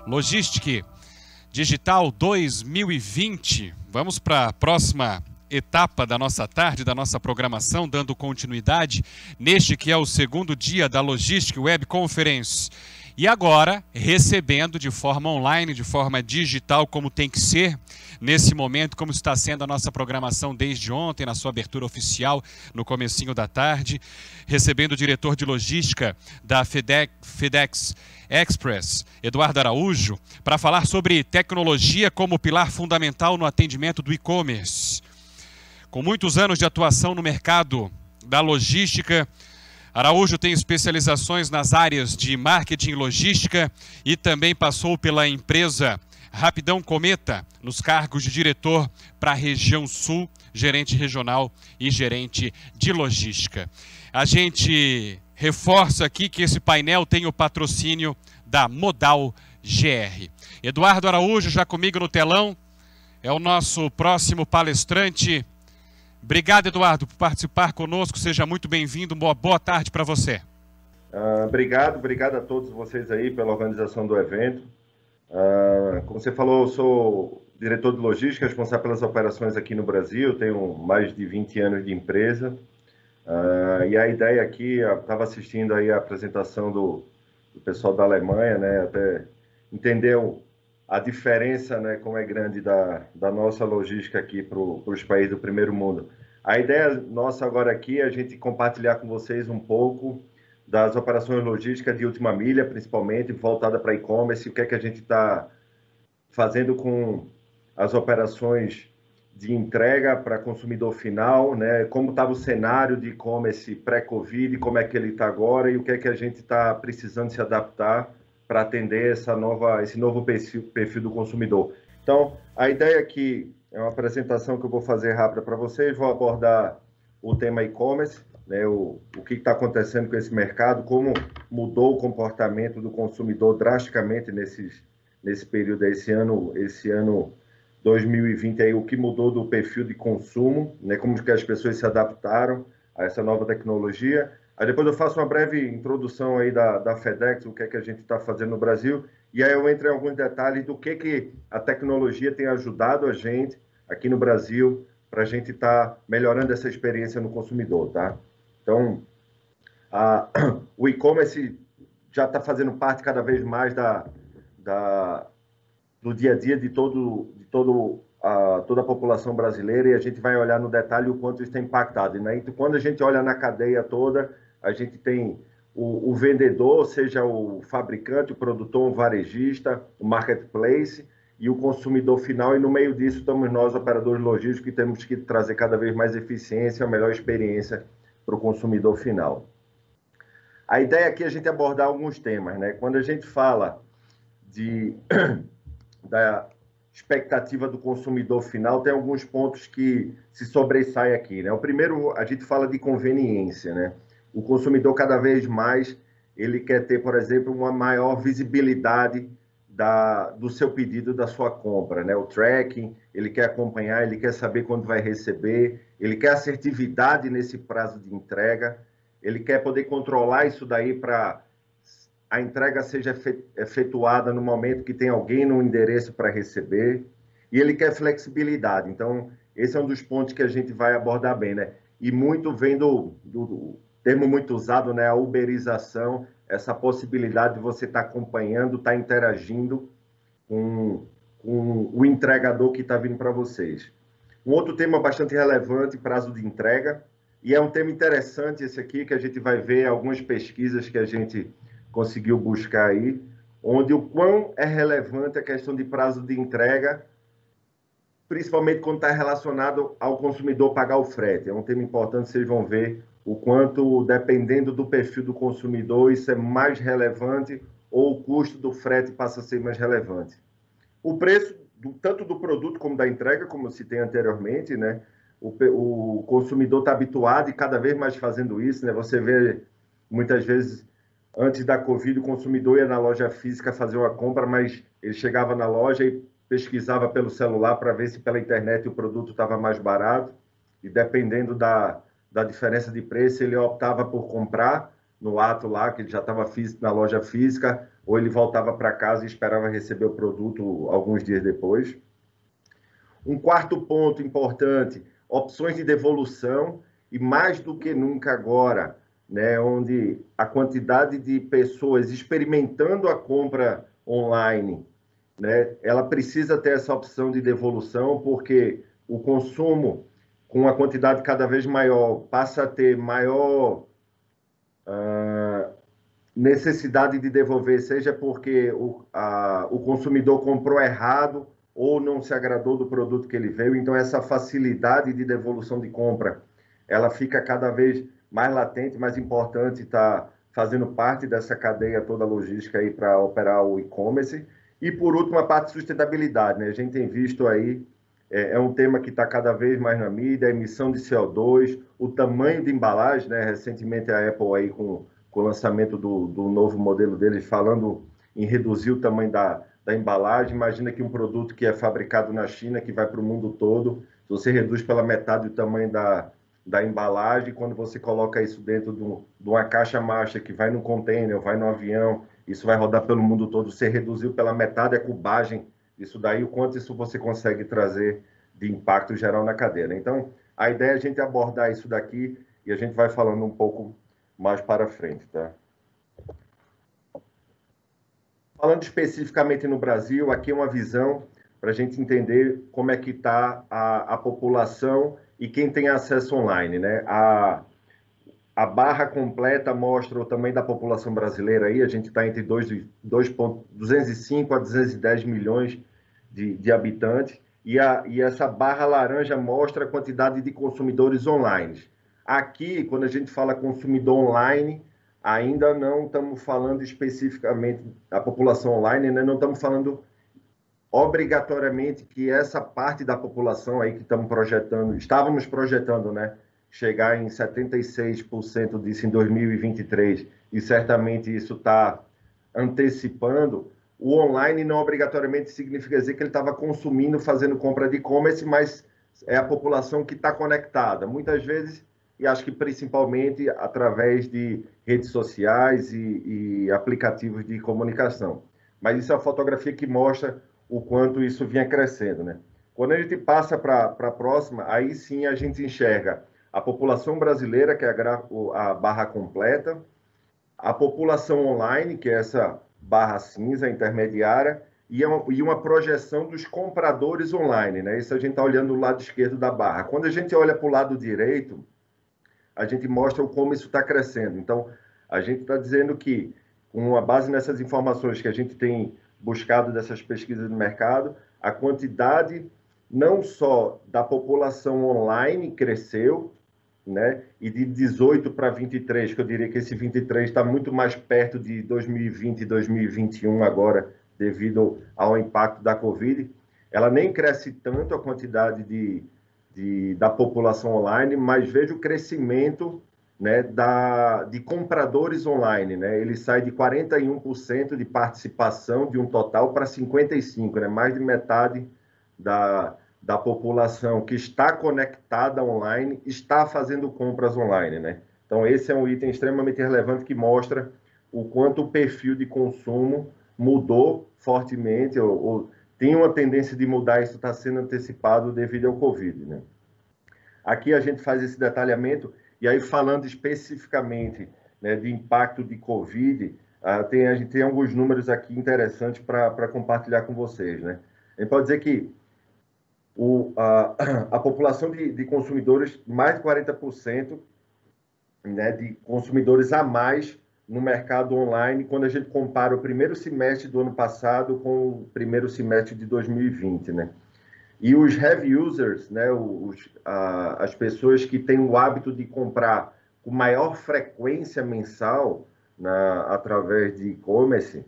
Logistic Digital 2020. Vamos para a próxima etapa da nossa tarde, da nossa programação, dando continuidade neste que é o segundo dia da Logistic Web Conference. E agora, recebendo de forma online, de forma digital, como tem que ser, nesse momento, como está sendo a nossa programação desde ontem, na sua abertura oficial, no comecinho da tarde, recebendo o diretor de logística da FedEx Express, Eduardo Araújo, para falar sobre tecnologia como pilar fundamental no atendimento do e-commerce. Com muitos anos de atuação no mercado da logística, Araújo tem especializações nas áreas de marketing e logística e também passou pela empresa Rapidão Cometa, nos cargos de diretor para a região sul, gerente regional e gerente de logística. A gente reforça aqui que esse painel tem o patrocínio da Modal GR. Eduardo Araújo já comigo no telão, é o nosso próximo palestrante. Obrigado, Eduardo, por participar conosco. Seja muito bem-vindo. Boa tarde para você. Obrigado a todos vocês aí pela organização do evento. Como você falou, eu sou diretor de logística, responsável pelas operações aqui no Brasil. Tenho mais de 20 anos de empresa. E a ideia aqui, eu estava assistindo aí a apresentação do pessoal da Alemanha, né? Até entender a diferença, né, como é grande da nossa logística aqui para os países do primeiro mundo. A ideia nossa agora aqui é a gente compartilhar com vocês um pouco das operações logísticas de última milha, principalmente, voltada para e-commerce, o que é que a gente está fazendo com as operações de entrega para consumidor final, né? Como estava o cenário de e-commerce pré-Covid, como é que ele está agora e o que é que a gente está precisando se adaptar para atender esse novo perfil do consumidor. Então, a ideia aqui é uma apresentação que eu vou fazer rápida para vocês, vou abordar o tema e-commerce, né, o que está acontecendo com esse mercado, como mudou o comportamento do consumidor drasticamente nesse período, esse ano 2020, aí, o que mudou do perfil de consumo, né, como que as pessoas se adaptaram a essa nova tecnologia. Aí depois eu faço uma breve introdução aí da FedEx, o que é que a gente está fazendo no Brasil, e aí eu entro em alguns detalhes do que a tecnologia tem ajudado a gente aqui no Brasil para a gente estar melhorando essa experiência no consumidor, tá? Então, o e-commerce já está fazendo parte cada vez mais do dia a dia de toda a população brasileira, e a gente vai olhar no detalhe o quanto isso tem impactado, né? Então, quando a gente olha na cadeia toda, a gente tem o vendedor, seja o fabricante, o produtor, o varejista, o marketplace e o consumidor final, e no meio disso estamos nós, operadores logísticos, que temos que trazer cada vez mais eficiência, a melhor experiência para o consumidor final. A ideia aqui é a gente abordar alguns temas, né? Quando a gente fala da expectativa do consumidor final, tem alguns pontos que se sobressaem aqui, né? O primeiro, a gente fala de conveniência, né? O consumidor, cada vez mais, ele quer ter, por exemplo, uma maior visibilidade do seu pedido, da sua compra, né? O tracking, ele quer acompanhar, ele quer saber quando vai receber, ele quer assertividade nesse prazo de entrega, ele quer poder controlar isso daí para a entrega seja efetuada no momento que tem alguém no endereço para receber, e ele quer flexibilidade. Então, esse é um dos pontos que a gente vai abordar bem, né? E muito vem do termo muito usado, né? A uberização, essa possibilidade de você estar acompanhando, estar interagindo com o entregador que está vindo para vocês. Um outro tema bastante relevante, prazo de entrega, e é um tema interessante esse aqui, que a gente vai ver algumas pesquisas que a gente conseguiu buscar aí, onde o quão é relevante a questão de prazo de entrega, principalmente quando está relacionado ao consumidor pagar o frete. É um tema importante, vocês vão ver o quanto, dependendo do perfil do consumidor, isso é mais relevante ou o custo do frete passa a ser mais relevante. O preço, tanto do produto como da entrega, como eu citei anteriormente, né? O consumidor está habituado e cada vez mais fazendo isso, né? Você vê, muitas vezes, antes da Covid, o consumidor ia na loja física fazer uma compra, mas ele chegava na loja e pesquisava pelo celular para ver se pela internet o produto estava mais barato, e dependendo da diferença de preço, ele optava por comprar, no ato lá, que ele já estava na loja física, ou ele voltava para casa e esperava receber o produto alguns dias depois. Um quarto ponto importante, opções de devolução, e mais do que nunca agora, né, onde a quantidade de pessoas experimentando a compra online, né, ela precisa ter essa opção de devolução, porque o consumo, com uma quantidade cada vez maior, passa a ter maior necessidade de devolver, seja porque o consumidor comprou errado ou não se agradou do produto que ele veio. Então, essa facilidade de devolução de compra, ela fica cada vez mais latente, mais importante, está fazendo parte dessa cadeia toda logística aí para operar o e-commerce. E, por último, a parte de sustentabilidade, né? A gente tem visto aí, é um tema que está cada vez mais na mídia, a emissão de CO2, o tamanho de embalagem, né? Recentemente a Apple aí com o lançamento do novo modelo deles, falando em reduzir o tamanho da embalagem. Imagina que um produto que é fabricado na China, que vai para o mundo todo, você reduz pela metade o tamanho da embalagem, quando você coloca isso dentro de uma caixa master que vai no container, vai no avião, isso vai rodar pelo mundo todo, você reduziu pela metade a cubagem disso daí, o quanto isso você consegue trazer de impacto geral na cadeia. Então, a ideia é a gente abordar isso daqui e a gente vai falando um pouco mais para frente, tá? Falando especificamente no Brasil, aqui é uma visão para a gente entender como é que está a população e quem tem acesso online, né? A barra completa mostra o tamanho da população brasileira aí, a gente está entre 205 a 210 milhões de habitantes, e essa barra laranja mostra a quantidade de consumidores online. Aqui, quando a gente fala consumidor online, ainda não estamos falando especificamente da população online, né? Não estamos falando obrigatoriamente que essa parte da população aí que estávamos projetando, né? Chegar em 76% disso em 2023, e certamente isso está antecipando. O online não obrigatoriamente significa dizer que ele estava consumindo, fazendo compra de e-commerce, mas é a população que está conectada. Muitas vezes, e acho que principalmente através de redes sociais e aplicativos de comunicação. Mas isso é a fotografia que mostra o quanto isso vinha crescendo, né? Quando a gente passa para a próxima, aí sim a gente enxerga a população brasileira, que é a barra completa, a população online, que é essa barra cinza intermediária, e uma projeção dos compradores online, né? Isso a gente está olhando do lado esquerdo da barra. Quando a gente olha para o lado direito, a gente mostra como isso está crescendo. Então, a gente está dizendo que, com a base nessas informações que a gente tem buscado dessas pesquisas do mercado, a quantidade não só da população online cresceu, né? E de 18 para 23, que eu diria que esse 23 está muito mais perto de 2020 e 2021 agora, devido ao impacto da Covid. Ela nem cresce tanto a quantidade da população online, mas veja o crescimento, né, de compradores online, né? Ele sai de 41% de participação de um total para 55%, né? Mais de metade da população que está conectada online está fazendo compras online, né? Então, esse é um item extremamente relevante que mostra o quanto o perfil de consumo mudou fortemente, ou tem uma tendência de mudar, isso está sendo antecipado devido ao Covid, né? Aqui a gente faz esse detalhamento, e aí falando especificamente, né, de impacto de Covid, a gente tem alguns números aqui interessantes para compartilhar com vocês, né? A gente pode dizer que a população de consumidores, mais de 40%, né, de consumidores a mais no mercado online, quando a gente compara o primeiro semestre do ano passado com o primeiro semestre de 2020, né? E os heavy users, né, as pessoas que têm o hábito de comprar com maior frequência mensal através de e-commerce,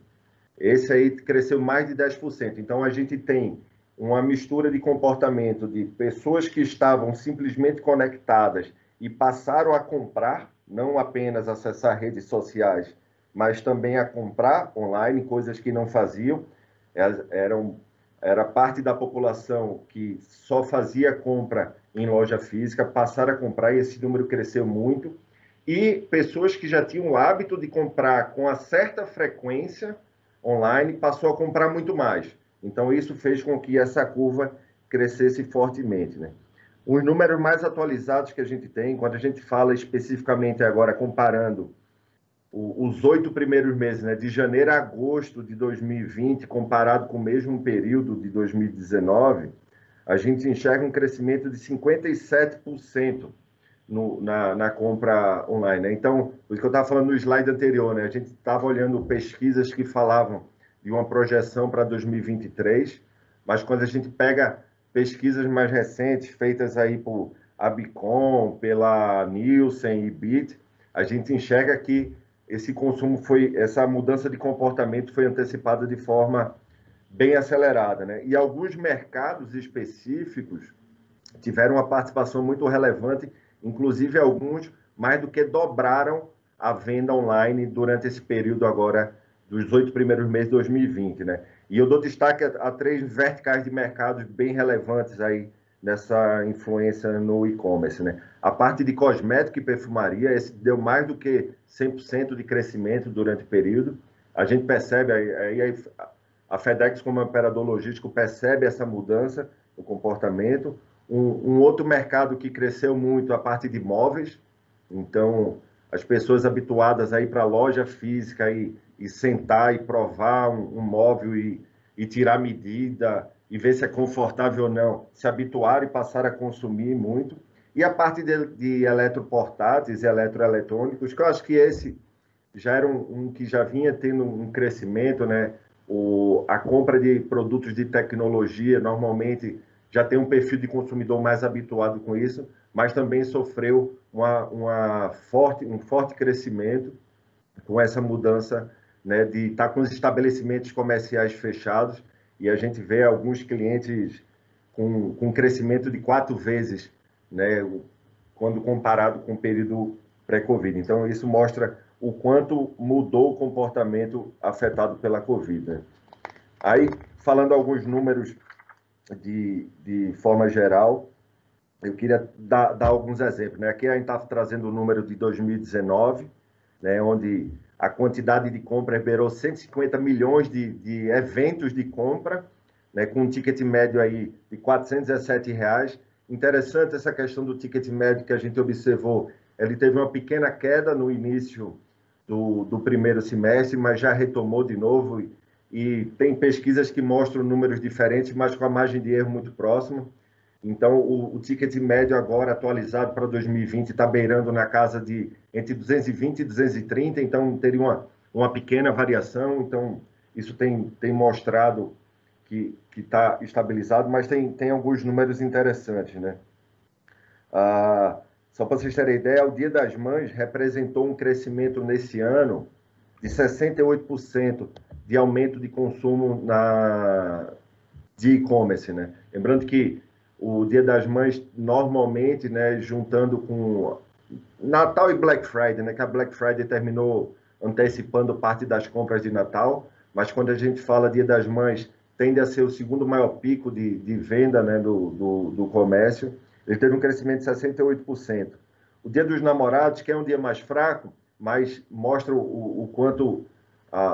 esse aí cresceu mais de 10%. Então, a gente tem uma mistura de comportamento de pessoas que estavam simplesmente conectadas e passaram a comprar, não apenas acessar redes sociais, mas também a comprar online, coisas que não faziam. Era parte da população que só fazia compra em loja física, passaram a comprar, e esse número cresceu muito. e pessoas que já tinham o hábito de comprar com uma certa frequência online passou a comprar muito mais. Então, isso fez com que essa curva crescesse fortemente, né? Os números mais atualizados que a gente tem, quando a gente fala especificamente agora, comparando os 8 primeiros meses, né, de janeiro a agosto de 2020, comparado com o mesmo período de 2019, a gente enxerga um crescimento de 57% na compra online, né? Então, o que eu estava falando no slide anterior, né? A gente estava olhando pesquisas que falavam de uma projeção para 2023, mas quando a gente pega pesquisas mais recentes, feitas aí por Abicom, pela Nielsen e BIT, a gente enxerga que essa mudança de comportamento foi antecipada de forma bem acelerada, né? E alguns mercados específicos tiveram uma participação muito relevante, inclusive alguns mais do que dobraram a venda online durante esse período agora dos 8 primeiros meses de 2020, né? E eu dou destaque a 3 verticais de mercados bem relevantes aí nessa influência no e-commerce, né? A parte de cosmético e perfumaria, esse deu mais do que 100% de crescimento durante o período. A gente percebe, aí a FedEx, como operador logístico, percebe essa mudança no comportamento. Um outro mercado que cresceu muito, a parte de móveis. Então, as pessoas habituadas a ir para a loja física e sentar e provar um móvel e tirar medida e ver se é confortável ou não, se habituar e passar a consumir muito. E a parte de eletroportáteis e eletroeletrônicos, que eu acho que esse já era um que já vinha tendo um crescimento, né? A compra de produtos de tecnologia, normalmente, já tem um perfil de consumidor mais habituado com isso, mas também sofreu um forte crescimento com essa mudança, né, de estar com os estabelecimentos comerciais fechados, e a gente vê alguns clientes com um crescimento de 4 vezes, né, quando comparado com o período pré-Covid. Então, isso mostra o quanto mudou o comportamento afetado pela Covid, né? Aí, falando alguns números de forma geral, eu queria dar alguns exemplos, né? Aqui a gente está trazendo o número de 2019, né, onde a quantidade de compras beirou 150 milhões de eventos de compra, né, com um ticket médio aí de R$ 417. Interessante essa questão do ticket médio que a gente observou. Ele teve uma pequena queda no início do primeiro semestre, mas já retomou de novo. E tem pesquisas que mostram números diferentes, mas com a margem de erro muito próxima. Então, o ticket médio agora, atualizado para 2020, está beirando na casa de entre 220 e 230, então teria uma pequena variação. Então, isso tem mostrado que está estabilizado, mas tem alguns números interessantes, né? Só para vocês terem ideia, o Dia das Mães representou um crescimento nesse ano de 68% de aumento de consumo de e-commerce, né? Lembrando que o Dia das Mães, normalmente, né, juntando com Natal e Black Friday, né, que a Black Friday terminou antecipando parte das compras de Natal, mas quando a gente fala Dia das Mães, tende a ser o segundo maior pico de venda, né, do comércio. Ele teve um crescimento de 68%. O Dia dos Namorados, que é um dia mais fraco, mas mostra o quanto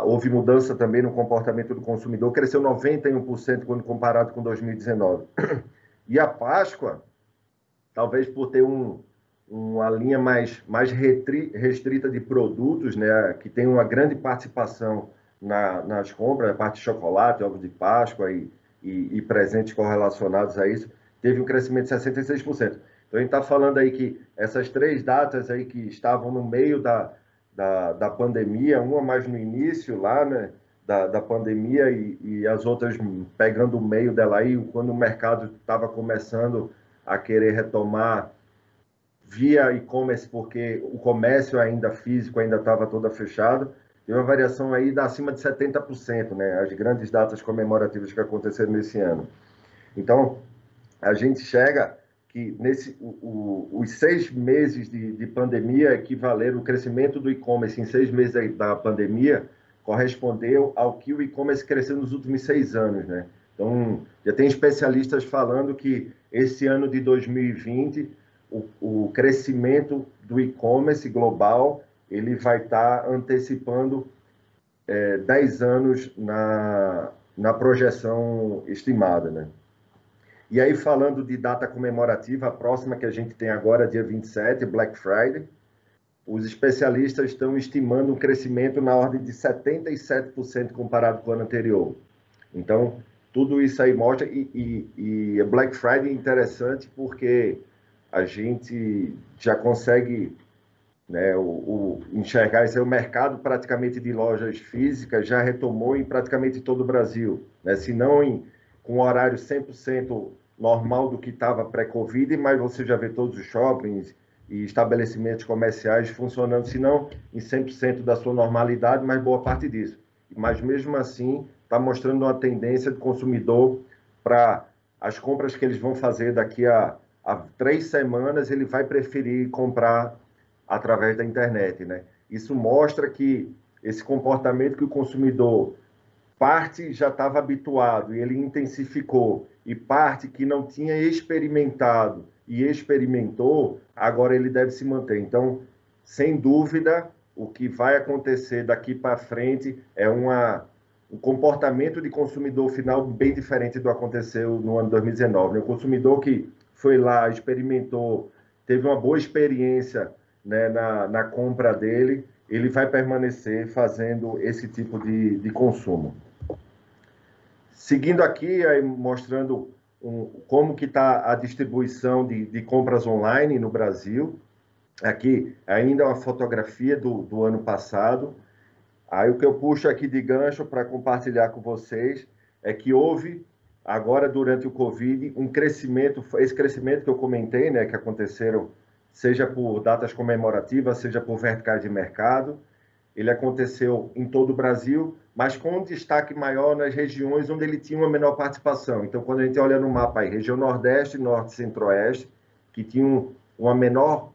houve mudança também no comportamento do consumidor, cresceu 91% quando comparado com 2019. E a Páscoa, talvez por ter uma linha mais restrita de produtos, né, que tem uma grande participação nas compras, a parte de chocolate, ovos de Páscoa e presentes correlacionados a isso, teve um crescimento de 66%. Então, a gente está falando aí que essas 3 datas aí que estavam no meio da pandemia, uma mais no início lá, né, da pandemia e as outras pegando o meio dela aí, quando o mercado estava começando a querer retomar via e-commerce, porque o comércio ainda físico ainda estava todo fechado, teve uma variação aí acima de 70%, né, as grandes datas comemorativas que aconteceram nesse ano. Então, a gente chega que os 6 meses de pandemia equivaleram, o crescimento do e-commerce em 6 meses da pandemia correspondeu ao que o e-commerce cresceu nos últimos 6 anos, né? Então, já tem especialistas falando que esse ano de 2020 o crescimento do e-commerce global, ele vai estar antecipando 10 anos na projeção estimada, né? E aí, falando de data comemorativa, a próxima que a gente tem agora, dia 27, Black Friday, os especialistas estão estimando um crescimento na ordem de 77% comparado com o ano anterior. Então, tudo isso aí mostra, e Black Friday é interessante porque a gente já consegue, né, enxergar esse o mercado praticamente de lojas físicas já retomou em praticamente todo o Brasil, né? Se não com horário 100% normal do que estava pré-Covid, mas você já vê todos os shoppings e estabelecimentos comerciais funcionando, se não em 100% da sua normalidade, mas boa parte disso. Mas mesmo assim, está mostrando uma tendência do consumidor para as compras que eles vão fazer daqui a 3 semanas, ele vai preferir comprar através da internet, né? Isso mostra que esse comportamento que o consumidor, parte já estava habituado e ele intensificou, e parte que não tinha experimentado e experimentou, agora ele deve se manter. Então, sem dúvida, o que vai acontecer daqui para frente é um comportamento de consumidor final bem diferente do que aconteceu no ano 2019. O consumidor que foi lá, experimentou, teve uma boa experiência, né, na compra dele, ele vai permanecer fazendo esse tipo de consumo. Seguindo aqui, aí mostrando como que está a distribuição de compras online no Brasil. Aqui ainda é uma fotografia do ano passado. Aí o que eu puxo aqui de gancho para compartilhar com vocês é que houve, agora durante o Covid, um crescimento, esse crescimento que eu comentei, né, que aconteceram, seja por datas comemorativas, seja por verticais de mercado, ele aconteceu em todo o Brasil, mas com um destaque maior nas regiões onde ele tinha uma menor participação. Então, quando a gente olha no mapa aí, região Nordeste, Norte e Centro-Oeste, que tinham uma menor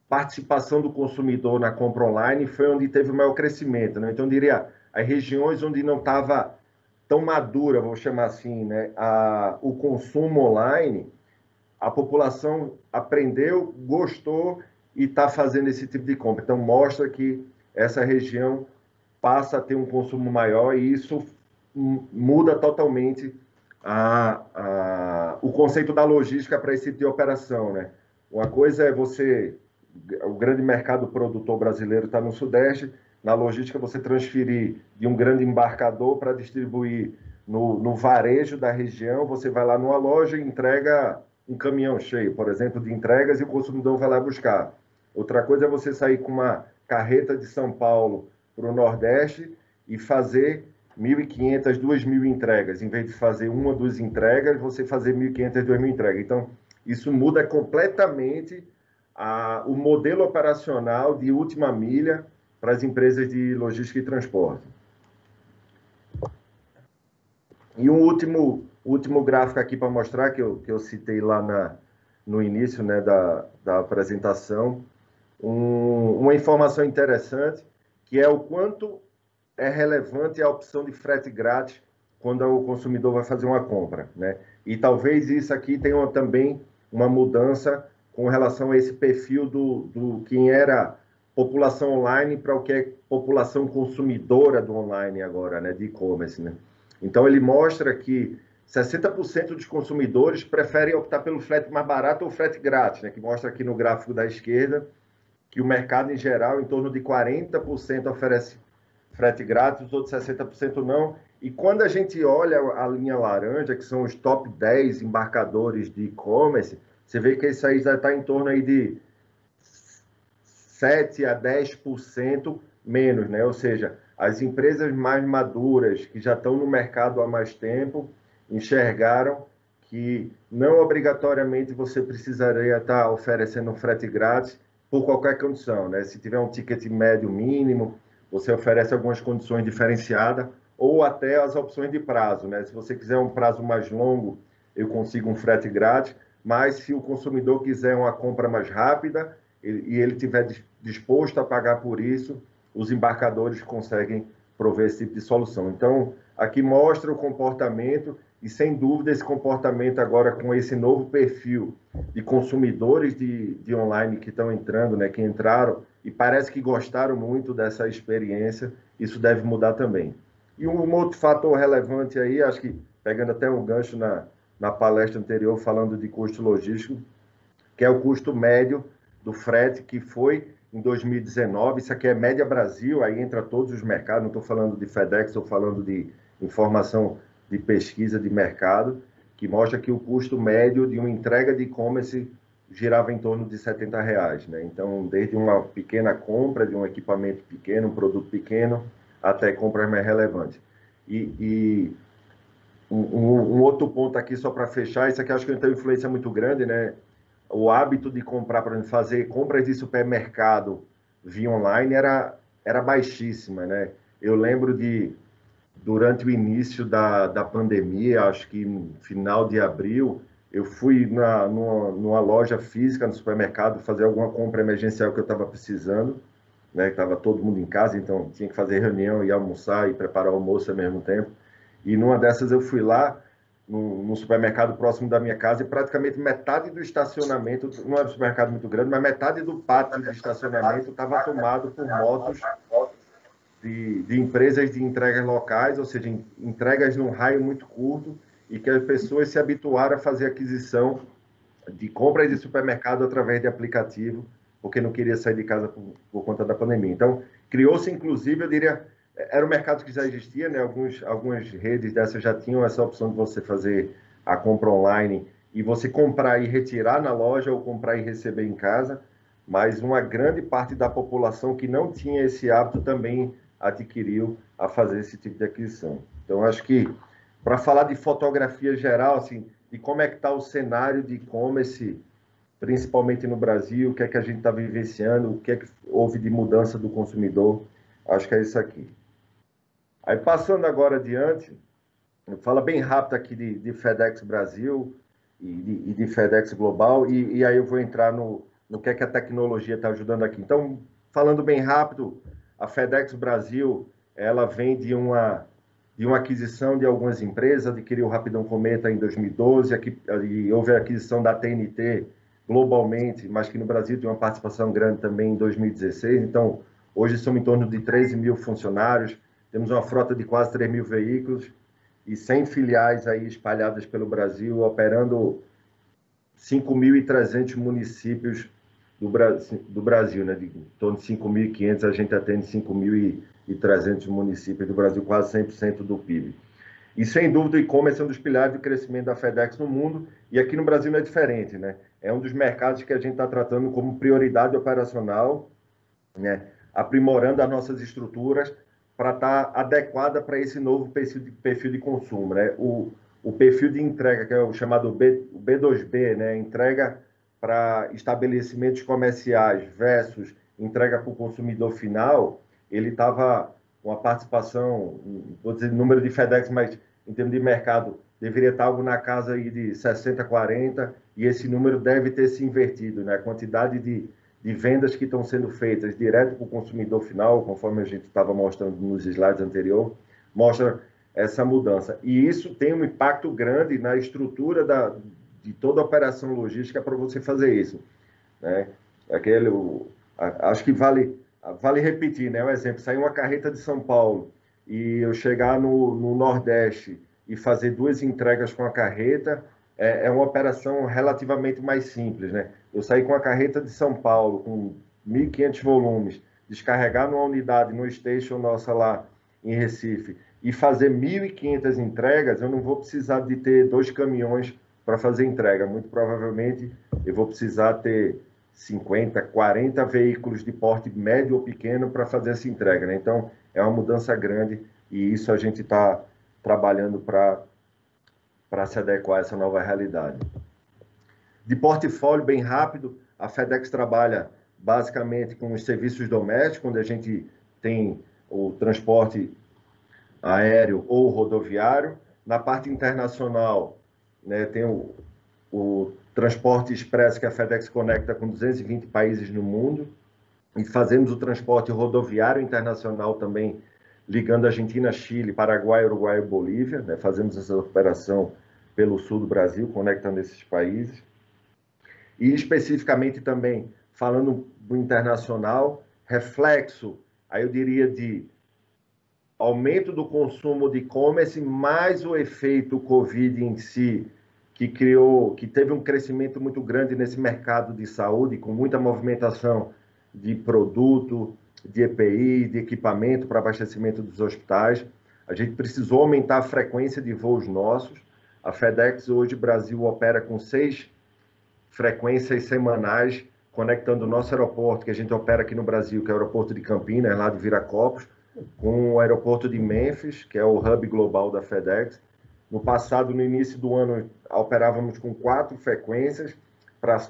participação do consumidor na compra online, foi onde teve o maior crescimento, né? Então, eu diria, as regiões onde não estava tão madura, vou chamar assim, né, o consumo online, a população aprendeu, gostou e está fazendo esse tipo de compra. Então, mostra que essa região passa a ter um consumo maior e isso muda totalmente o conceito da logística para esse tipo de operação, né? Uma coisa é o grande mercado produtor brasileiro está no Sudeste, na logística você transferir de um grande embarcador para distribuir no varejo da região, você vai lá numa loja e entrega um caminhão cheio, por exemplo, de entregas, e o consumidor vai lá buscar. Outra coisa é você sair com uma carreta de São Paulo para o Nordeste e fazer 1.500, 2.000 entregas. Em vez de fazer uma ou duas entregas, você fazer 1.500, 2.000 entregas. Então, isso muda completamente o modelo operacional de última milha para as empresas de logística e transporte. E um último gráfico aqui para mostrar, que eu citei lá no início, né, da apresentação, uma informação interessante, que é o quanto é relevante a opção de frete grátis quando o consumidor vai fazer uma compra, né? E talvez isso aqui tenha também uma mudança com relação a esse perfil do quem era população online para o que é população consumidora do online agora, né, de e-commerce, né? Então, ele mostra que 60% dos consumidores preferem optar pelo frete mais barato ou frete grátis, né, que mostra aqui no gráfico da esquerda que o mercado, em geral, em torno de 40% oferece frete grátis, os outros 60% não. E quando a gente olha a linha laranja, que são os top 10 embarcadores de e-commerce, você vê que isso aí já está em torno aí de 7 a 10% menos, né? Ou seja, as empresas mais maduras, que já estão no mercado há mais tempo, enxergaram que não obrigatoriamente você precisaria estar oferecendo um frete grátis por qualquer condição, né? Se tiver um ticket médio mínimo, você oferece algumas condições diferenciadas, ou até as opções de prazo, né? Se você quiser um prazo mais longo, eu consigo um frete grátis, mas se o consumidor quiser uma compra mais rápida e ele estiver disposto a pagar por isso, os embarcadores conseguem prover esse tipo de solução. Então, aqui mostra o comportamento e sem dúvida esse comportamento agora com esse novo perfil de consumidores de online que estão entrando, né, que entraram e parece que gostaram muito dessa experiência, isso deve mudar também. E um outro fator relevante aí, acho que pegando até um gancho na palestra anterior, falando de custo logístico, que é o custo médio do frete, que foi em 2019, isso aqui é média Brasil, aí entra todos os mercados, não estou falando de FedEx, estou falando de informação de pesquisa de mercado, que mostra que o custo médio de uma entrega de e-commerce girava em torno de R$70, né? Então, desde uma pequena compra de um equipamento pequeno, um produto pequeno, até compras mais relevantes. E um outro ponto aqui, só para fechar, isso aqui acho que tem uma influência muito grande, né? O hábito de comprar, para fazer compras de supermercado via online era baixíssima, né? Eu lembro durante o início da pandemia, acho que no final de abril, eu fui numa loja física, no supermercado, fazer alguma compra emergencial que eu estava precisando, né? Estava todo mundo em casa, então tinha que fazer reunião e almoçar e preparar o almoço ao mesmo tempo. E numa dessas eu fui lá, no supermercado próximo da minha casa, e praticamente metade do estacionamento, não era um supermercado muito grande, mas metade do pátio de estacionamento estava tomado por motos de empresas de entregas locais, ou seja, entregas num raio muito curto, e que as pessoas se habituaram a fazer aquisição de compras de supermercado através de aplicativo, porque não queria sair de casa por conta da pandemia. Então, criou-se, inclusive, eu diria, era um mercado que já existia, né? Algumas redes dessas já tinham essa opção de você fazer a compra online e você comprar e retirar na loja ou comprar e receber em casa, mas uma grande parte da população que não tinha esse hábito também adquiriu a fazer esse tipo de aquisição. Então, acho que, para falar de fotografia geral, assim, de como é que está o cenário de e-commerce, principalmente no Brasil, o que é que a gente está vivenciando, o que é que houve de mudança do consumidor, acho que é isso aqui. Aí, passando agora adiante, fala bem rápido aqui de FedEx Brasil e de FedEx Global, e aí eu vou entrar no que é que a tecnologia está ajudando aqui. Então, falando bem rápido, a FedEx Brasil, ela vem de uma aquisição de algumas empresas, adquiriu o Rapidão Cometa em 2012, e houve a aquisição da TNT globalmente, mas que no Brasil tem uma participação grande também em 2016. Então, hoje somos em torno de 13 mil funcionários, temos uma frota de quase 3 mil veículos e 100 filiais aí espalhadas pelo Brasil, operando 5.300 municípios do Brasil, né? De em torno de 5.500, a gente atende 5.300 municípios do Brasil, quase 100% do PIB. E, sem dúvida, o e-commerce é um dos pilares do crescimento da FedEx no mundo, e aqui no Brasil não é diferente, né? É um dos mercados que a gente está tratando como prioridade operacional, né? Aprimorando as nossas estruturas para estar adequada para esse novo perfil de consumo, né? O perfil de entrega, que é o chamado B2B, né? Entrega para estabelecimentos comerciais versus entrega para o consumidor final, ele estava com a participação, vou dizer número de FedEx, mas em termos de mercado, deveria estar algo na casa aí de 60-40, e esse número deve ter se invertido, né? A quantidade de vendas que estão sendo feitas direto para o consumidor final, conforme a gente estava mostrando nos slides anteriores, mostra essa mudança. E isso tem um impacto grande na estrutura de toda a operação logística para você fazer isso, né? Acho que vale repetir, né? Um exemplo, sair uma carreta de São Paulo e eu chegar no Nordeste e fazer 2 entregas com a carreta, é uma operação relativamente mais simples, né? Eu sair com a carreta de São Paulo, com 1.500 volumes, descarregar numa unidade, no station nossa lá em Recife, e fazer 1.500 entregas, eu não vou precisar de ter 2 caminhões para fazer entrega. Muito provavelmente eu vou precisar ter 50, 40 veículos de porte médio ou pequeno para fazer essa entrega, né? Então, é uma mudança grande e isso a gente está trabalhando para se adequar a essa nova realidade. De portfólio, bem rápido, a FedEx trabalha basicamente com os serviços domésticos, onde a gente tem o transporte aéreo ou rodoviário. Na parte internacional, né, tem o transporte expresso que a FedEx conecta com 220 países no mundo, e fazemos o transporte rodoviário internacional também ligando Argentina, Chile, Paraguai, Uruguai e Bolívia, né? Fazemos essa operação pelo sul do Brasil, conectando esses países. E especificamente também, falando do internacional, reflexo, aí eu diria de aumento do consumo de e-commerce, mais o efeito Covid em si, que teve um crescimento muito grande nesse mercado de saúde, com muita movimentação de produto, de EPI, de equipamento para abastecimento dos hospitais. A gente precisou aumentar a frequência de voos nossos. A FedEx hoje, Brasil, opera com 6 frequências semanais, conectando o nosso aeroporto, que a gente opera aqui no Brasil, que é o aeroporto de Campinas, lá de Viracopos, com o aeroporto de Memphis, que é o hub global da FedEx. No passado, no início do ano, operávamos com 4 frequências,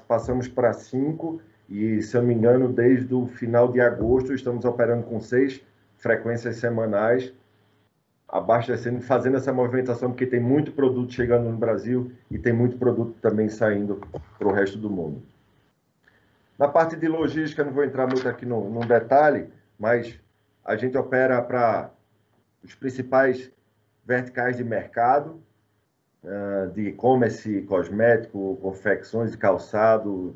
passamos para 5, e, se eu não me engano, desde o final de agosto, estamos operando com 6 frequências semanais, abastecendo, fazendo essa movimentação, porque tem muito produto chegando no Brasil e tem muito produto também saindo para o resto do mundo. Na parte de logística, não vou entrar muito aqui no detalhe, mas a gente opera para os principais verticais de mercado, de e-commerce, cosmético, confecções e calçado.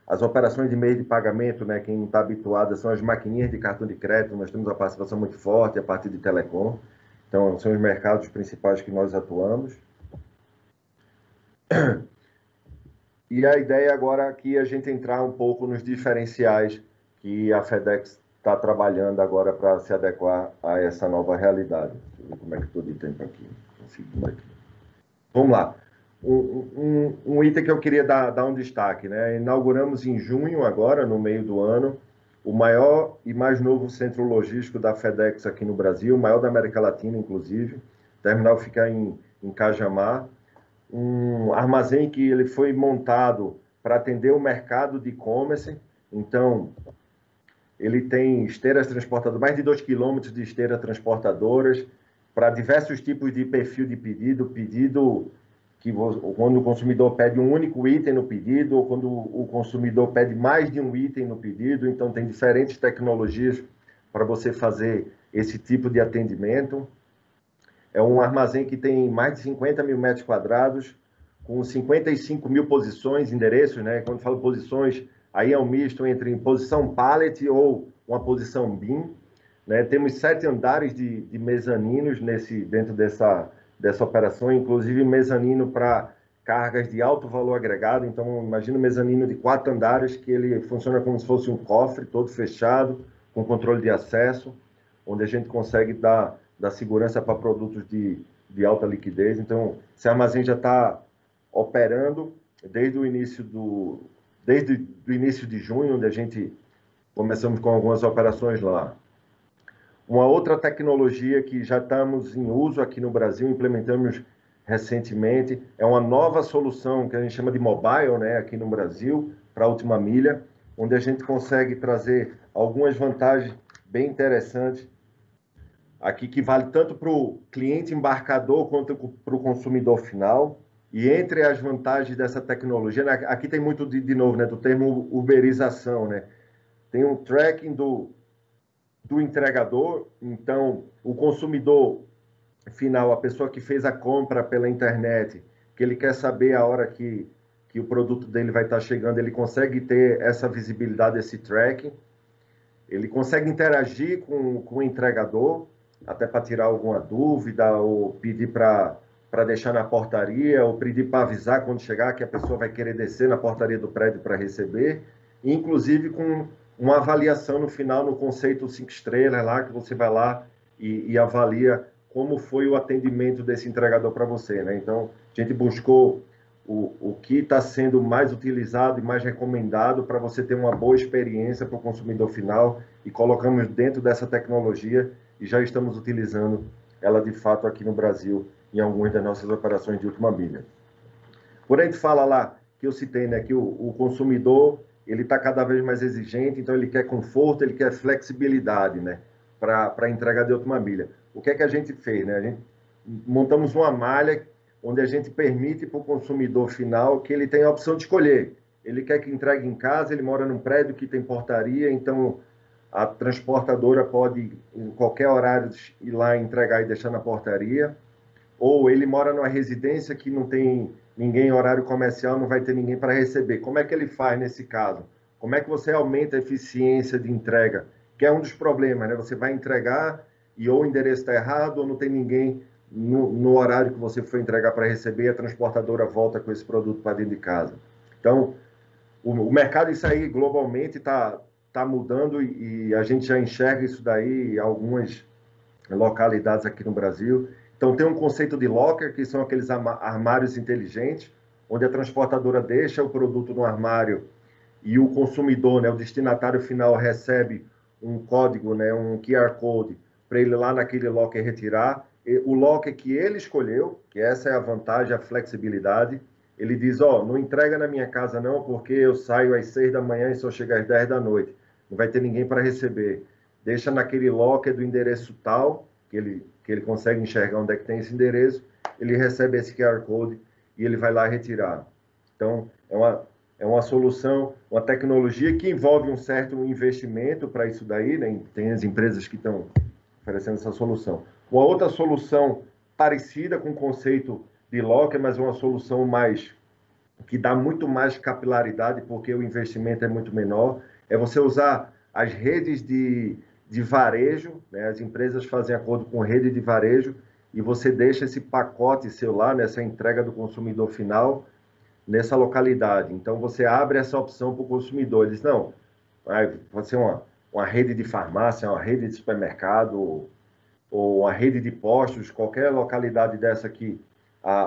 As operações de meio de pagamento, né, quem não está habituado, são as maquininhas de cartão de crédito. Nós temos uma participação muito forte, a partir de telecom. Então, são os mercados principais que nós atuamos. E a ideia agora é que a gente entrar um pouco nos diferenciais que a FedEx está trabalhando agora para se adequar a essa nova realidade. Deixa eu ver como é que estou de tempo aqui. Aqui. Vamos lá. Um item que eu queria dar um destaque, né? Inauguramos em junho, agora, no meio do ano, o maior e mais novo centro logístico da FedEx aqui no Brasil, o maior da América Latina, inclusive. O terminal fica em Cajamar. Um armazém que ele foi montado para atender o mercado de e-commerce. Então, ele tem esteiras transportadoras, mais de 2 quilômetros de esteiras transportadoras, para diversos tipos de perfil de pedido que quando o consumidor pede um único item no pedido, ou quando o consumidor pede mais de um item no pedido. Então, tem diferentes tecnologias para você fazer esse tipo de atendimento. É um armazém que tem mais de 50 mil metros quadrados, com 55 mil posições, endereços, né? Quando falo posições, aí é um misto entre posição pallet ou uma posição BIM, né? Temos 7 andares de mezaninos dentro dessa operação, inclusive mezanino para cargas de alto valor agregado. Então, imagina um mezanino de 4 andares, que ele funciona como se fosse um cofre todo fechado, com controle de acesso, onde a gente consegue dar segurança para produtos de alta liquidez. Então, esse armazém já está operando desde o início de junho, onde a gente começamos com algumas operações lá. Uma outra tecnologia que já estamos em uso aqui no Brasil, implementamos recentemente, é uma nova solução que a gente chama de mobile, né, aqui no Brasil, para a última milha, onde a gente consegue trazer algumas vantagens bem interessantes aqui, que vale tanto para o cliente embarcador quanto para o consumidor final. E entre as vantagens dessa tecnologia, né, aqui tem muito, de novo, né, do termo uberização, né? Tem um tracking do entregador. Então, o consumidor final, a pessoa que fez a compra pela internet, que ele quer saber a hora que o produto dele vai estar chegando, ele consegue ter essa visibilidade, esse tracking. Ele consegue interagir com o entregador, até para tirar alguma dúvida, ou pedir para deixar na portaria, ou pedir para avisar quando chegar que a pessoa vai querer descer na portaria do prédio para receber, inclusive com uma avaliação no final, no conceito 5 estrelas lá, que você vai lá e avalia como foi o atendimento desse entregador para você, né? Então, a gente buscou o que está sendo mais utilizado e mais recomendado para você ter uma boa experiência para o consumidor final, e colocamos dentro dessa tecnologia e já estamos utilizando ela de fato aqui no Brasil em algumas das nossas operações de última milha. Por aí a gente fala lá, que eu citei, né, que o consumidor ele está cada vez mais exigente, então ele quer conforto, ele quer flexibilidade, né, para a entrega de última milha. O que é que a gente fez, né? A gente montamos uma malha onde a gente permite para o consumidor final que ele tenha a opção de escolher. Ele quer que entregue em casa, ele mora num prédio que tem portaria, então a transportadora pode, em qualquer horário, ir lá entregar e deixar na portaria, ou ele mora numa residência que não tem ninguém em horário comercial, não vai ter ninguém para receber. Como é que ele faz nesse caso? Como é que você aumenta a eficiência de entrega? Que é um dos problemas, né? Você vai entregar e ou o endereço está errado, ou não tem ninguém no horário que você foi entregar para receber, e a transportadora volta com esse produto para dentro de casa. Então, o mercado, isso aí, globalmente, está mudando e a gente já enxerga isso daí em algumas localidades aqui no Brasil. Então, tem um conceito de locker, que são aqueles armários inteligentes, onde a transportadora deixa o produto no armário e o consumidor, né, o destinatário final, recebe um código, né, um QR Code, para ele lá naquele locker retirar. E o locker que ele escolheu, que essa é a vantagem, a flexibilidade, ele diz, não entrega na minha casa não, porque eu saio às 6 da manhã e só chego às 10 da noite. Não vai ter ninguém para receber. Deixa naquele locker do endereço tal, que ele consegue enxergar onde é que tem esse endereço, ele recebe esse QR Code e ele vai lá retirar. Então, é uma solução, uma tecnologia que envolve um certo investimento para isso daí, né? Tem as empresas que estão oferecendo essa solução. Uma outra solução parecida com o conceito de locker, mas uma solução que dá muito mais capilaridade, porque o investimento é muito menor, é você usar as redes de varejo, né? As empresas fazem acordo com rede de varejo e você deixa esse pacote seu lá, nessa entrega do consumidor final, nessa localidade. Então, você abre essa opção para o consumidor. Ele diz, não, pode ser uma rede de farmácia, uma rede de supermercado, ou uma rede de postos, qualquer localidade dessa aqui,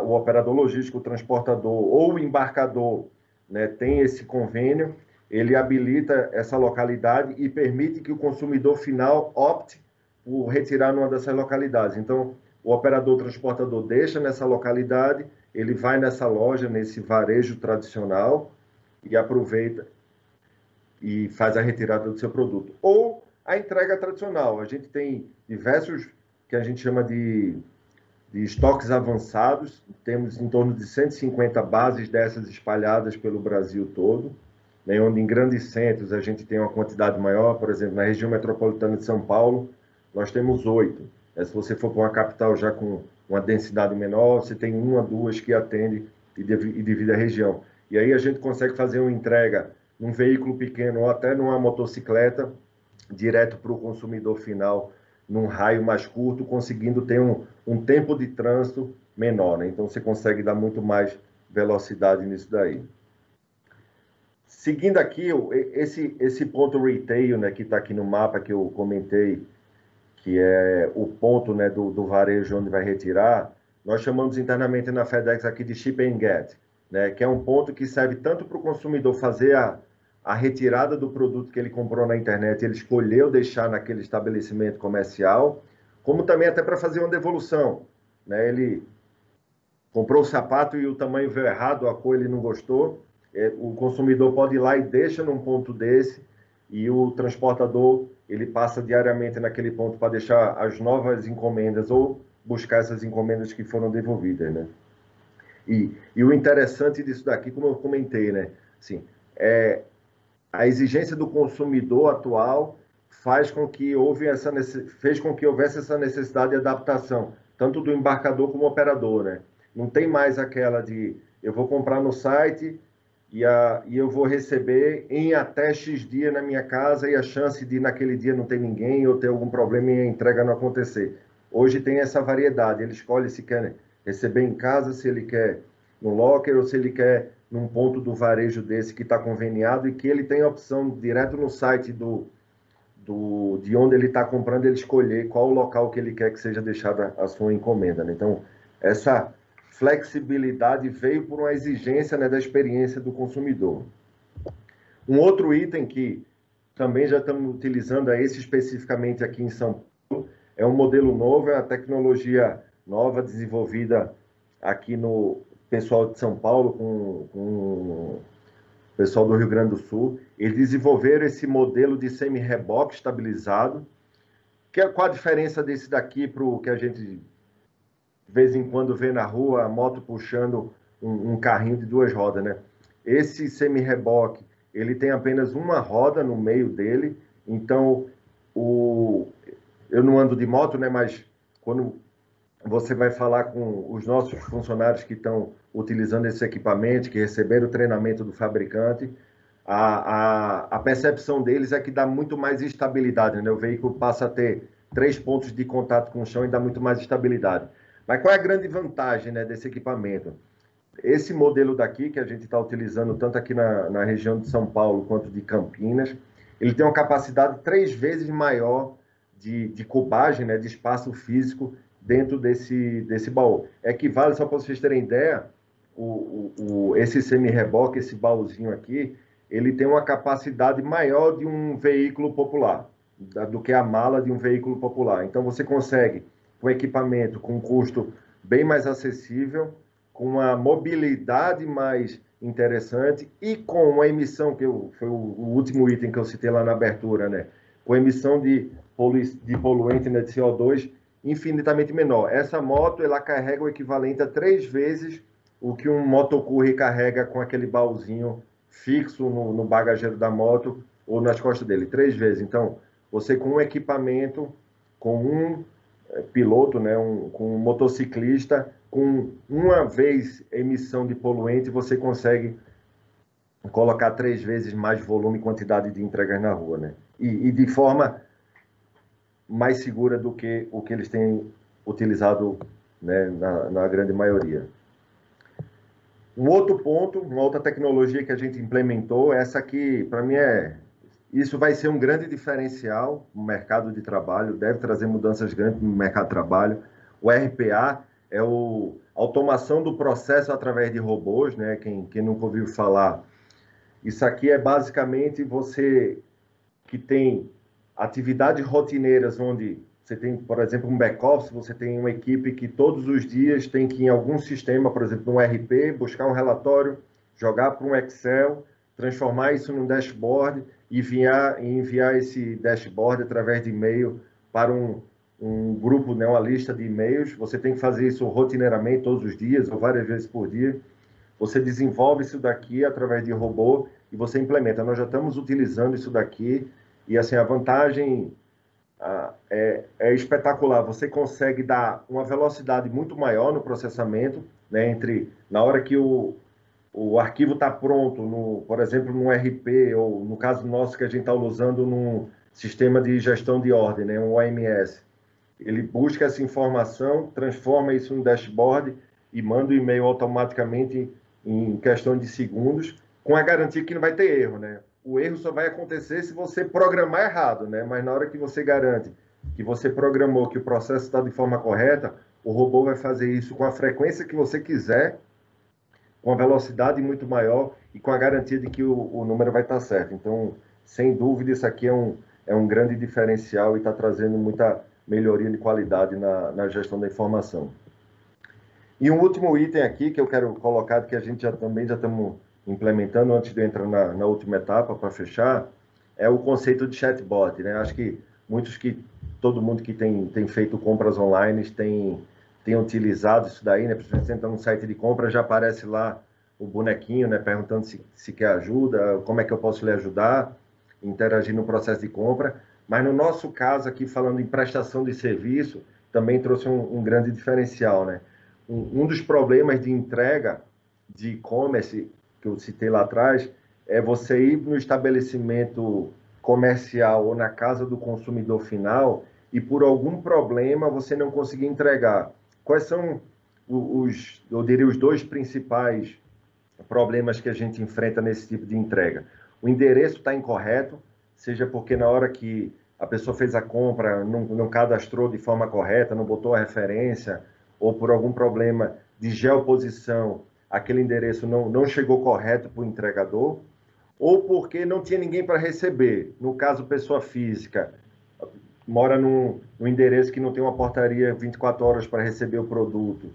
o operador logístico, o transportador ou o embarcador, né, tem esse convênio, ele habilita essa localidade e permite que o consumidor final opte por retirar numa dessas localidades. Então, o operador transportador deixa nessa localidade, ele vai nessa loja, nesse varejo tradicional e aproveita e faz a retirada do seu produto. Ou a entrega tradicional. A gente tem diversos que a gente chama de estoques avançados, temos em torno de 150 bases dessas espalhadas pelo Brasil todo, né, onde em grandes centros a gente tem uma quantidade maior, por exemplo, na região metropolitana de São Paulo, nós temos 8. Se você for para uma capital já com uma densidade menor, você tem 1 a 2 que atende e divide a região. E aí a gente consegue fazer uma entrega num veículo pequeno ou até numa motocicleta, direto para o consumidor final, num raio mais curto, conseguindo ter um tempo de trânsito menor, né? Então, você consegue dar muito mais velocidade nisso daí. Seguindo aqui, esse ponto retail, né, que está aqui no mapa que eu comentei, que é o ponto, né, do varejo onde vai retirar, nós chamamos internamente na FedEx aqui de ship and get, né, que é um ponto que serve tanto para o consumidor fazer a retirada do produto que ele comprou na internet, ele escolheu deixar naquele estabelecimento comercial, como também até para fazer uma devolução, né? Ele comprou o sapato e o tamanho veio errado, a cor ele não gostou, o consumidor pode ir lá e deixa num ponto desse, e o transportador ele passa diariamente naquele ponto para deixar as novas encomendas ou buscar essas encomendas que foram devolvidas, né? E o interessante disso daqui, como eu comentei, né? Assim, a exigência do consumidor atual fez com que houvesse essa necessidade de adaptação, tanto do embarcador como do operador, né? Não tem mais aquela de eu vou comprar no site e eu vou receber em até X dia na minha casa e a chance de naquele dia não ter ninguém ou ter algum problema e a entrega não acontecer. Hoje tem essa variedade, ele escolhe se quer receber em casa, se ele quer no locker ou se ele quer num ponto do varejo desse que está conveniado e que ele tem a opção direto no site de onde ele está comprando, ele escolher qual o local que ele quer que seja deixada a sua encomenda, né? Então, essa flexibilidade veio por uma exigência, né, da experiência do consumidor. Um outro item que também já estamos utilizando, esse especificamente aqui em São Paulo, é um modelo novo, é uma tecnologia nova desenvolvida aqui no pessoal de São Paulo com o pessoal do Rio Grande do Sul. Eles desenvolveram esse modelo de semi-reboque estabilizado. Qual a diferença desse daqui para o que a gente de vez em quando vê na rua, a moto puxando um carrinho de 2 rodas, né? Esse semi-reboque, ele tem apenas uma roda no meio dele, Então, eu não ando de moto, né? Mas quando você vai falar com os nossos funcionários que estão utilizando esse equipamento, que receberam o treinamento do fabricante, a percepção deles é que dá muito mais estabilidade, né? O veículo passa a ter 3 pontos de contato com o chão e dá muito mais estabilidade. Mas qual é a grande vantagem, né, desse equipamento? Esse modelo daqui, que a gente está utilizando tanto aqui na região de São Paulo quanto de Campinas, ele tem uma capacidade 3 vezes maior de cubagem, né, de espaço físico dentro desse baú. Equivale, só para vocês terem ideia, esse semi-reboque, esse baúzinho aqui, ele tem uma capacidade maior de um veículo popular, do que a mala de um veículo popular. Então, você consegue, com equipamento, com um custo bem mais acessível, com uma mobilidade mais interessante e com uma emissão, foi o último item que eu citei lá na abertura, né? Com emissão de poluente, né, de CO2 infinitamente menor. Essa moto, ela carrega o equivalente a 3 vezes o que um motocurri carrega com aquele baúzinho fixo no bagageiro da moto ou nas costas dele, 3 vezes. Então, você com um equipamento, com um piloto, né, com um motociclista, com uma vez emissão de poluente, você consegue colocar 3 vezes mais volume e quantidade de entregas na rua, né? E de forma mais segura do que o que eles têm utilizado, né, na grande maioria. Um outro ponto, uma outra tecnologia que a gente implementou, essa aqui, para mim, isso vai ser um grande diferencial no mercado de trabalho, deve trazer mudanças grandes no mercado de trabalho. O RPA é a automação do processo através de robôs, né? Quem nunca ouviu falar. Isso aqui é basicamente você que tem atividades rotineiras onde você tem, por exemplo, um back-office, você tem uma equipe que todos os dias tem que ir em algum sistema, por exemplo, um ERP, buscar um relatório, jogar para um Excel, transformar isso num dashboard e enviar esse dashboard através de e-mail para um grupo, né, uma lista de e-mails. Você tem que fazer isso rotineiramente, todos os dias ou várias vezes por dia. Você desenvolve isso daqui através de robô e você implementa. Nós já estamos utilizando isso daqui e, assim, a vantagem é espetacular. Você consegue dar uma velocidade muito maior no processamento, né, na hora que o arquivo está pronto, por exemplo, no RP, ou no caso nosso que a gente está usando num sistema de gestão de ordem, né, um OMS. Ele busca essa informação, transforma isso no dashboard e manda o e-mail automaticamente em questão de segundos, com a garantia que não vai ter erro, né? O erro só vai acontecer se você programar errado, né? Mas na hora que você garante que você programou, que o processo está de forma correta, o robô vai fazer isso com a frequência que você quiser, com a velocidade muito maior e com a garantia de que o número vai estar certo. Então, sem dúvida, isso aqui é um grande diferencial e está trazendo muita melhoria de qualidade na gestão da informação. E um último item aqui que eu quero colocar, que a gente já estamos implementando antes de entrar na última etapa para fechar, é o conceito de chatbot, né? Acho que todo mundo que tem feito compras online tem utilizado isso daí, né? Principalmente você entra no site de compra, já aparece lá o bonequinho, né? Perguntando se quer ajuda, como é que eu posso lhe ajudar, interagir no processo de compra. Mas no nosso caso aqui, falando em prestação de serviço, também trouxe um grande diferencial, né? Um dos problemas de entrega de e-commerce que eu citei lá atrás é você ir no estabelecimento comercial ou na casa do consumidor final e por algum problema você não conseguir entregar. Quais são eu diria, os 2 principais problemas que a gente enfrenta nesse tipo de entrega? O endereço está incorreto, seja porque na hora que a pessoa fez a compra, não cadastrou de forma correta, não botou a referência, ou por algum problema de geoposição, aquele endereço não chegou correto para o entregador, ou porque não tinha ninguém para receber. No caso, pessoa física, mora num endereço que não tem uma portaria 24 horas para receber o produto.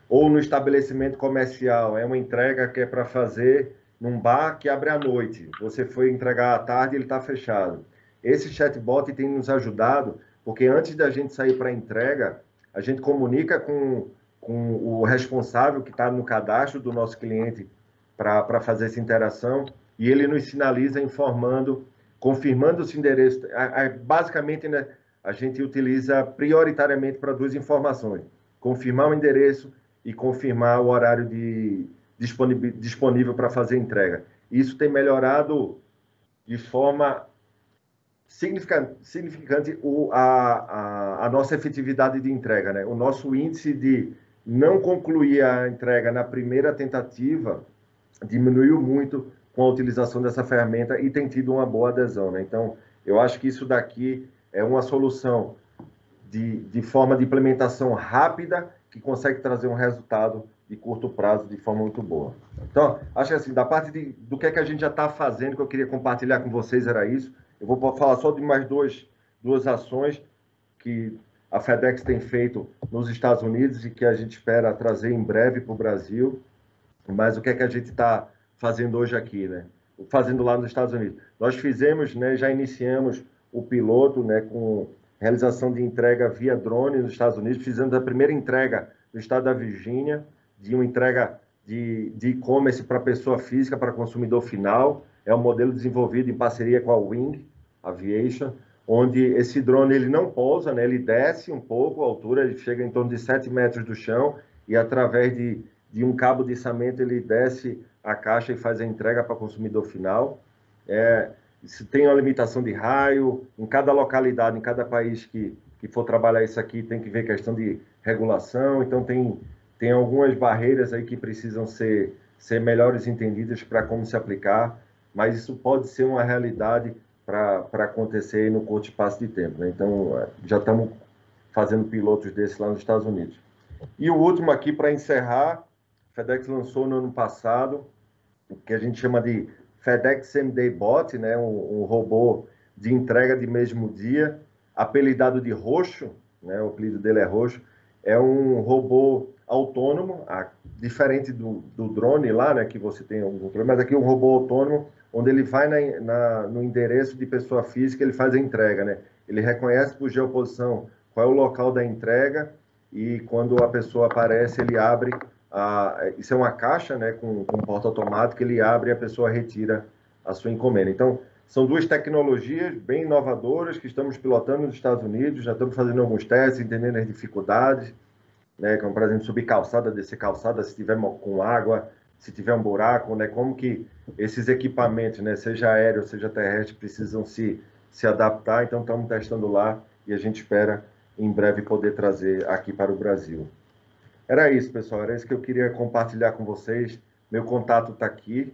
Ou no estabelecimento comercial, é uma entrega que é para fazer num bar que abre à noite. Você foi entregar à tarde e ele está fechado. Esse chatbot tem nos ajudado, porque antes da gente sair para a entrega, a gente comunica com o responsável que está no cadastro do nosso cliente para fazer essa interação e ele nos sinaliza informando confirmando esse endereço. Basicamente, né, a gente utiliza prioritariamente para duas informações: confirmar o endereço e confirmar o horário disponível para fazer entrega. Isso tem melhorado de forma significante a nossa efetividade de entrega, né? O nosso índice de não concluir a entrega na primeira tentativa diminuiu muito com a utilização dessa ferramenta e tem tido uma boa adesão, né? Então, eu acho que isso daqui é uma solução de forma de implementação rápida que consegue trazer um resultado de curto prazo de forma muito boa. Então, acho que assim, da parte do que é que a gente já está fazendo, que eu queria compartilhar com vocês, era isso. Eu vou falar só de mais duas ações que a FedEx tem feito nos Estados Unidos e que a gente espera trazer em breve para o Brasil. Mas o que é que a gente está fazendo hoje aqui, né? Fazendo lá nos Estados Unidos. Nós fizemos, né, já iniciamos o piloto, né, com realização de entrega via drone nos Estados Unidos. Fizemos a primeira entrega no estado da Virgínia, de uma entrega de e-commerce para pessoa física, para consumidor final. É um modelo desenvolvido em parceria com a Wing Aviation, onde esse drone ele não pousa, né, ele desce um pouco a altura, ele chega em torno de 7 metros do chão e através de um cabo de içamento ele desce a caixa e faz a entrega para o consumidor final. Se tem uma limitação de raio, em cada localidade, em cada país que for trabalhar isso aqui, tem que ver questão de regulação, então tem algumas barreiras aí que precisam ser melhores entendidas para como se aplicar, mas isso pode ser uma realidade para acontecer no curto espaço de tempo, né? Então, já estamos fazendo pilotos desses lá nos Estados Unidos. E o último aqui, para encerrar, a FedEx lançou no ano passado o que a gente chama de FedEx Same-Day Bot, né? Um robô de entrega de mesmo dia, apelidado de Roxo, né? O apelido dele é Roxo. É um robô autônomo, diferente do drone lá, né? Que você tem um controle, mas aqui é um robô autônomo, onde ele vai no endereço de pessoa física, ele faz a entrega, né? Ele reconhece por geoposição qual é o local da entrega e quando a pessoa aparece, ele abre. Isso é uma caixa, né, com porta automática, ele abre e a pessoa retira a sua encomenda. Então, são duas tecnologias bem inovadoras que estamos pilotando nos Estados Unidos, já estamos fazendo alguns testes, entendendo as dificuldades, né, como, por exemplo, subir calçada, descer calçada, se tiver com água, se tiver um buraco, né, como que esses equipamentos, né, seja aéreo, seja terrestre, precisam se adaptar. Então, estamos testando lá e a gente espera, em breve, poder trazer aqui para o Brasil. Era isso, pessoal. Era isso que eu queria compartilhar com vocês. Meu contato está aqui.